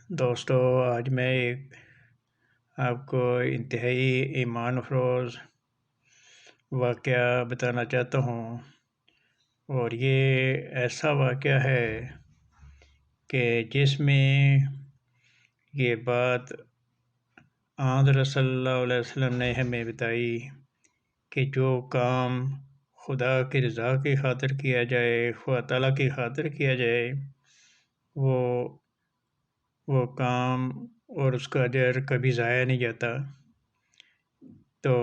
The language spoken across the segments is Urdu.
دوستو، آج میں آپ کو انتہائی ایمان افروز واقعہ بتانا چاہتا ہوں، اور یہ ایسا واقعہ ہے کہ جس میں یہ بات آن صلی اللہ علیہ وسلم نے ہمیں بتائی کہ جو کام خدا کی رضا کی خاطر کیا جائے، خدا تعالیٰ کی خاطر کیا جائے، وہ کام اور اس کا اجر کبھی ضائع نہیں جاتا۔ تو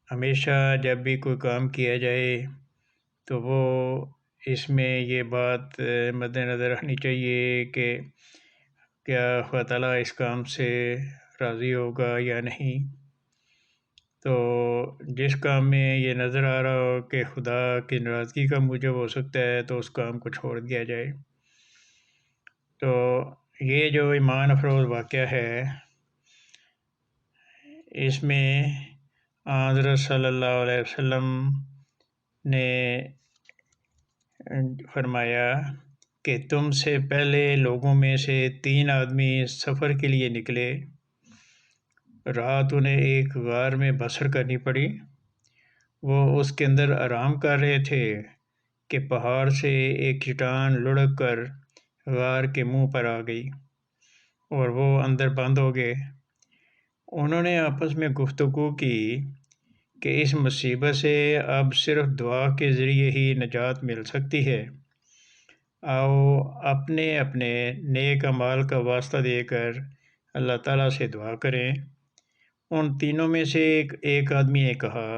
ہمیشہ جب بھی کوئی کام کیا جائے تو وہ اس میں یہ بات مد نظر رکھنی چاہیے کہ کیا خدا تعالیٰ اس کام سے راضی ہوگا یا نہیں۔ تو جس کام میں یہ نظر آ رہا ہو کہ خدا کی ناراضگی کا موجب ہو سکتا ہے تو اس کام کو چھوڑ دیا جائے۔ تو یہ جو ایمان افروز واقعہ ہے، اس میں حضرت صلی اللہ علیہ وسلم نے فرمایا کہ تم سے پہلے لوگوں میں سے 3 آدمی سفر کے لیے نکلے۔ رات انہیں ایک غار میں بسر کرنی پڑی۔ وہ اس کے اندر آرام کر رہے تھے کہ پہاڑ سے ایک چٹان لڑک کر غار کے منہ پر آ گئی اور وہ اندر بند ہو گئے۔ انہوں نے آپس میں گفتگو کی کہ اس مصیبت سے اب صرف دعا کے ذریعے ہی نجات مل سکتی ہے۔ آؤ اپنے اپنے نیک اعمال کا واسطہ دے کر اللہ تعالیٰ سے دعا کریں۔ ان تینوں میں سے ایک آدمی نے کہا،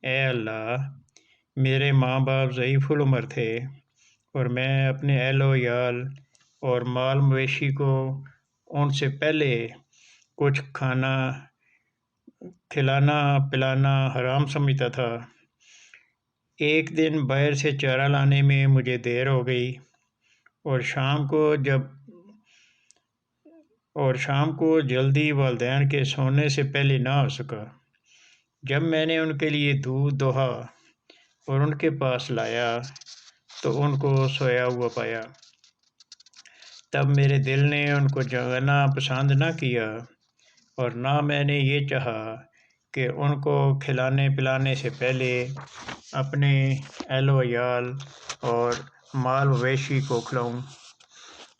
اے اللہ، میرے ماں باپ ضعیف العمر تھے اور میں اپنے اہل و عیال اور مال مویشی کو ان سے پہلے کچھ کھلانا پلانا حرام سمجھتا تھا۔ ایک دن باہر سے چارہ لانے میں مجھے دیر ہو گئی اور شام کو جلدی والدین کے سونے سے پہلے نہ آ سکا۔ جب میں نے ان کے لیے دودھ دوہا اور ان کے پاس لایا تو ان کو سویا ہوا پایا۔ تب میرے دل نے ان کو جگانا پسند نہ کیا اور نہ میں نے یہ چاہا کہ ان کو کھلانے پلانے سے پہلے اپنے اہل و عیال اور مال مویشی کو کھلاؤں۔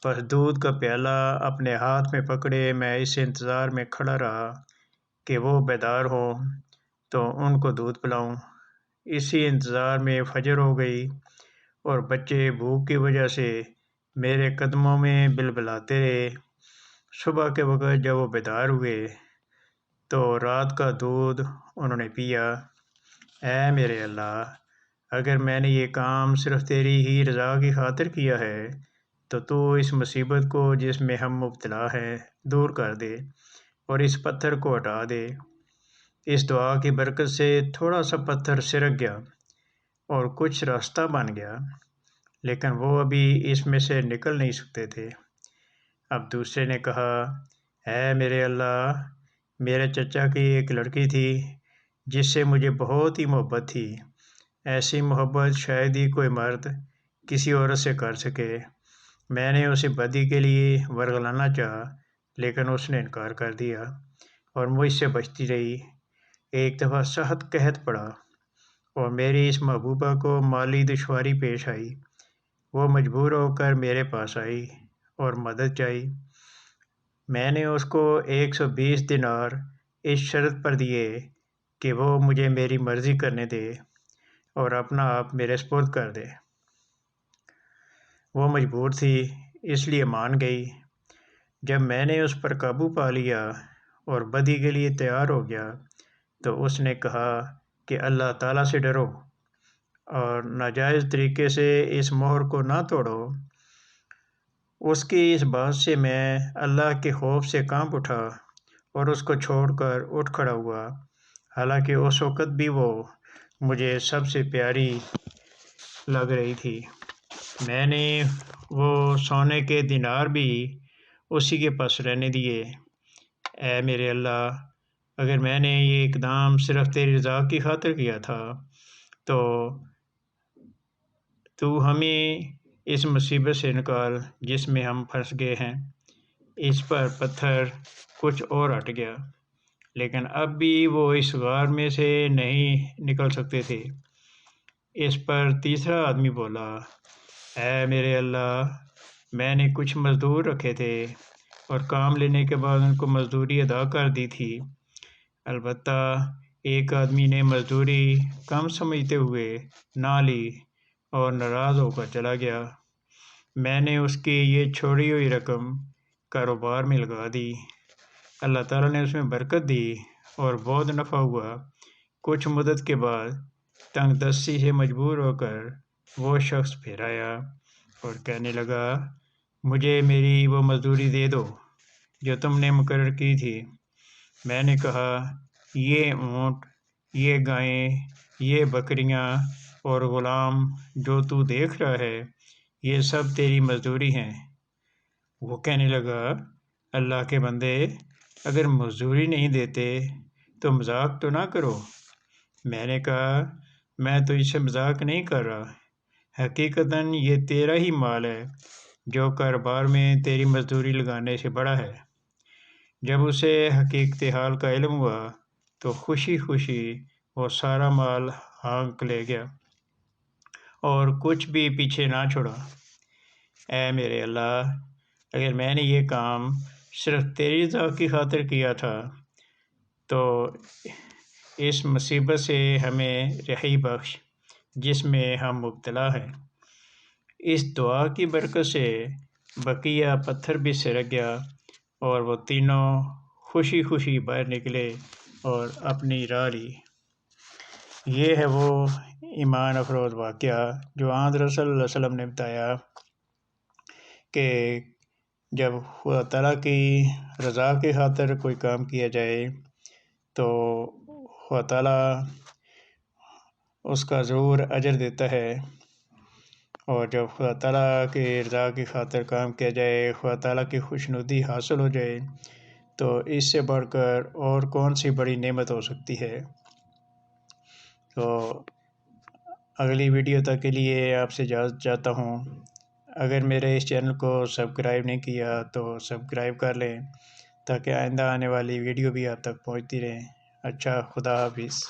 بس دودھ کا پیالہ اپنے ہاتھ میں پکڑے میں اس انتظار میں کھڑا رہا کہ وہ بیدار ہوں تو ان کو دودھ پلاؤں۔ اسی انتظار میں فجر ہو گئی اور بچے بھوک کی وجہ سے میرے قدموں میں بلبلاتے رہے۔ صبح کے وقت جب وہ بیدار ہوئے تو رات کا دودھ انہوں نے پیا۔ اے میرے اللہ، اگر میں نے یہ کام صرف تیری ہی رضا کی خاطر کیا ہے تو اس مصیبت کو جس میں ہم مبتلا ہیں دور کر دے اور اس پتھر کو ہٹا دے۔ اس دعا کی برکت سے تھوڑا سا پتھر سرک گیا اور کچھ راستہ بن گیا، لیکن وہ ابھی اس میں سے نکل نہیں سکتے تھے۔ اب دوسرے نے کہا، اے میرے اللہ، میرے چچا کی ایک لڑکی تھی جس سے مجھے بہت ہی محبت تھی۔ ایسی محبت شاید ہی کوئی مرد کسی عورت سے کر سکے۔ میں نے اسے بدی کے لیے ورگلانا چاہا لیکن اس نے انکار کر دیا اور مجھ سے بچتی رہی۔ ایک دفعہ سخت قحط پڑا اور میری اس محبوبہ کو مالی دشواری پیش آئی۔ وہ مجبور ہو کر میرے پاس آئی اور مدد چاہی۔ میں نے اس کو 120 دینار اس شرط پر دیے کہ وہ مجھے میری مرضی کرنے دے اور اپنا آپ میرے سپرد کر دے۔ وہ مجبور تھی، اس لیے مان گئی۔ جب میں نے اس پر قابو پا لیا اور بدی کے لیے تیار ہو گیا تو اس نے کہا کہ اللہ تعالیٰ سے ڈرو اور ناجائز طریقے سے اس مہر کو نہ توڑو۔ اس کی اس بات سے میں اللہ کے خوف سے کانپ اٹھا اور اس کو چھوڑ کر اٹھ کھڑا ہوا، حالانکہ اس وقت بھی وہ مجھے سب سے پیاری لگ رہی تھی۔ میں نے وہ سونے کے دینار بھی اسی کے پاس رہنے دیے۔ اے میرے اللہ، اگر میں نے یہ اقدام صرف تیری رضا کی خاطر کیا تھا تو ہمیں اس مصیبت سے نکال جس میں ہم پھنس گئے ہیں۔ اس پر پتھر کچھ اور ہٹ گیا، لیکن اب بھی وہ اس غار میں سے نہیں نکل سکتے تھے۔ اس پر تیسرا آدمی بولا، اے میرے اللہ، میں نے کچھ مزدور رکھے تھے اور کام لینے کے بعد ان کو مزدوری ادا کر دی تھی۔ البتہ ایک آدمی نے مزدوری کم سمجھتے ہوئے نہ لی اور ناراض ہو کر چلا گیا۔ میں نے اس کی یہ چھوڑی ہوئی رقم کاروبار میں لگا دی۔ اللہ تعالیٰ نے اس میں برکت دی اور بہت نفع ہوا۔ کچھ مدت کے بعد تنگ دستی سے مجبور ہو کر وہ شخص پھر آیا اور کہنے لگا، مجھے میری وہ مزدوری دے دو جو تم نے مقرر کی تھی۔ میں نے کہا، یہ اونٹ، یہ گائیں، یہ بکریاں اور غلام جو تو دیکھ رہا ہے، یہ سب تیری مزدوری ہیں۔ وہ کہنے لگا، اللہ کے بندے، اگر مزدوری نہیں دیتے تو مذاق تو نہ کرو۔ میں نے کہا، میں تو اس سے مذاق نہیں کر رہا، حقیقتاً یہ تیرا ہی مال ہے جو کاروبار میں تیری مزدوری لگانے سے بڑا ہے۔ جب اسے حقیقت حال کا علم ہوا تو خوشی خوشی وہ سارا مال ہانک لے گیا اور کچھ بھی پیچھے نہ چھوڑا۔ اے میرے اللہ، اگر میں نے یہ کام صرف تیری رضا کی خاطر کیا تھا تو اس مصیبت سے ہمیں رہائی بخش جس میں ہم مبتلا ہیں۔ اس دعا کی برکت سے بقیہ پتھر بھی سرک گیا اور وہ تینوں خوشی خوشی باہر نکلے اور اپنی راہ لی۔ یہ ہے وہ ایمان افروز واقعہ جو آن صلی اللہ علیہ وسلم نے بتایا کہ جب خدا تعالیٰ کی رضا کی خاطر کوئی کام کیا جائے تو خدا تعالیٰ اس کا ضرور اجر دیتا ہے، اور جب خدا تعالیٰ کی رضا کی خاطر کام کیا جائے، خدا تعالیٰ کی خوشنودی حاصل ہو جائے، تو اس سے بڑھ کر اور کون سی بڑی نعمت ہو سکتی ہے۔ تو اگلی ویڈیو تک کے لیے آپ سے اجازت چاہتا ہوں۔ اگر میرے اس چینل کو سبسکرائب نہیں کیا تو سبسکرائب کر لیں تاکہ آئندہ آنے والی ویڈیو بھی آپ تک پہنچتی رہیں۔ اچھا، خدا حافظ۔